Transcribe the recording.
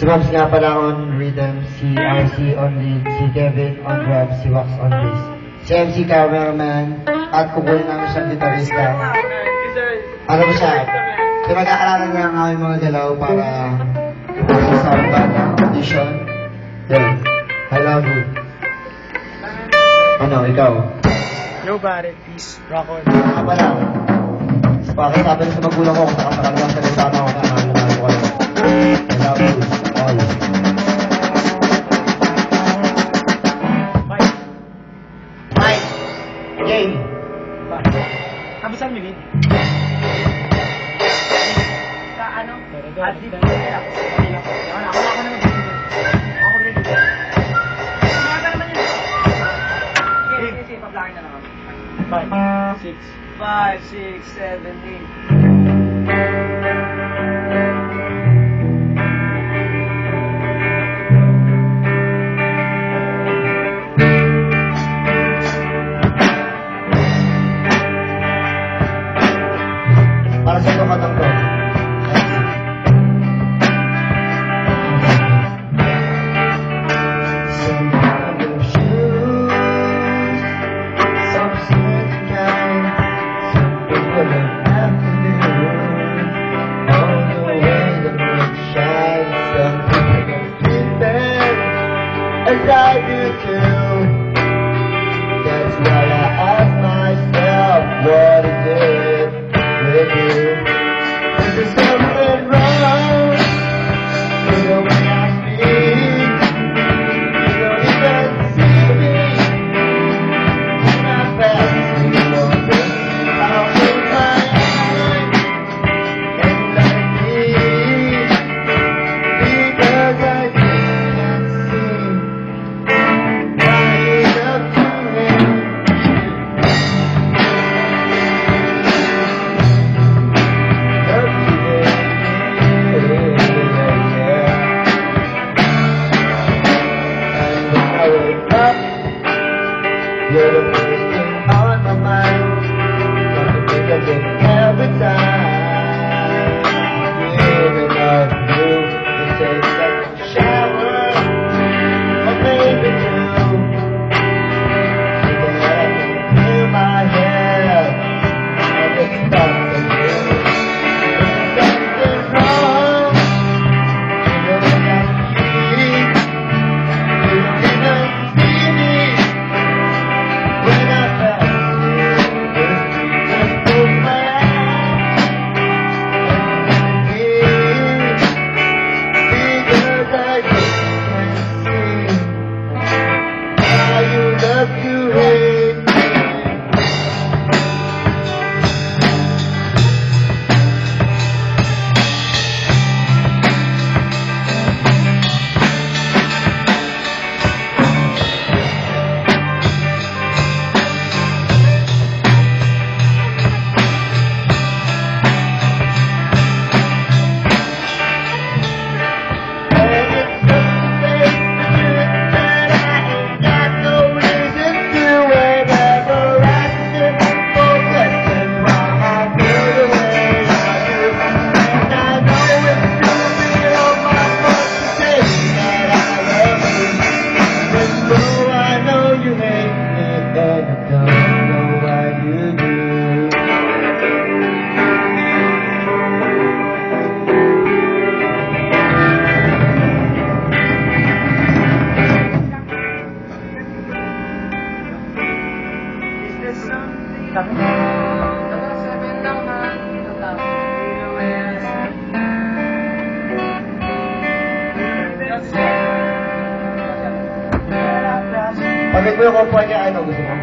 Si Mobs nga pala on rhythm, si RC on lead, si Kevin on drums, si Wax on bass. Si MC cameraman, at kukunin namin siyang gitarista. Ano ba siya? So mag-aaralan niya ang aming mga galaw para sa samba na audition. Yan. I love you. Ano, ikaw? Yo, Barret, peace, rock on. Nga pala. Pakisabi sa magulang ko kung nakapakalang salita na ako na naman ko kayo. I love you. All. Mike. Mike! Game! Tapos saan minit? Sa ano? At dito. Ako naman dito. Ako dito. Kaya naman yun. Okay, pa-plugin na lang. 5, 6. 5, 6, 7, 8. Para sa ito katang to. Some kind of shoes, some sort of kind, something for the afternoon. On the way the moon shines, some people don't keep them as I do too. That's why I ask myself, what is it with you? Is there something wrong with the way I speak? You don't even see me when I pass you over. I'll put my eyes and let it be, because I can't see why you love to hate. You're the first thing on my mind. Come to think of it every time. Dreaming of you to take a shower, or maybe two. So that I can clear my head of the stuff that you. There's something wrong with the way I speak. You don't even see me when I pass you. Just put my eyes and give, because I can't see how you love to hate me. Pagod mo yung kumpanya, ano gusto mo?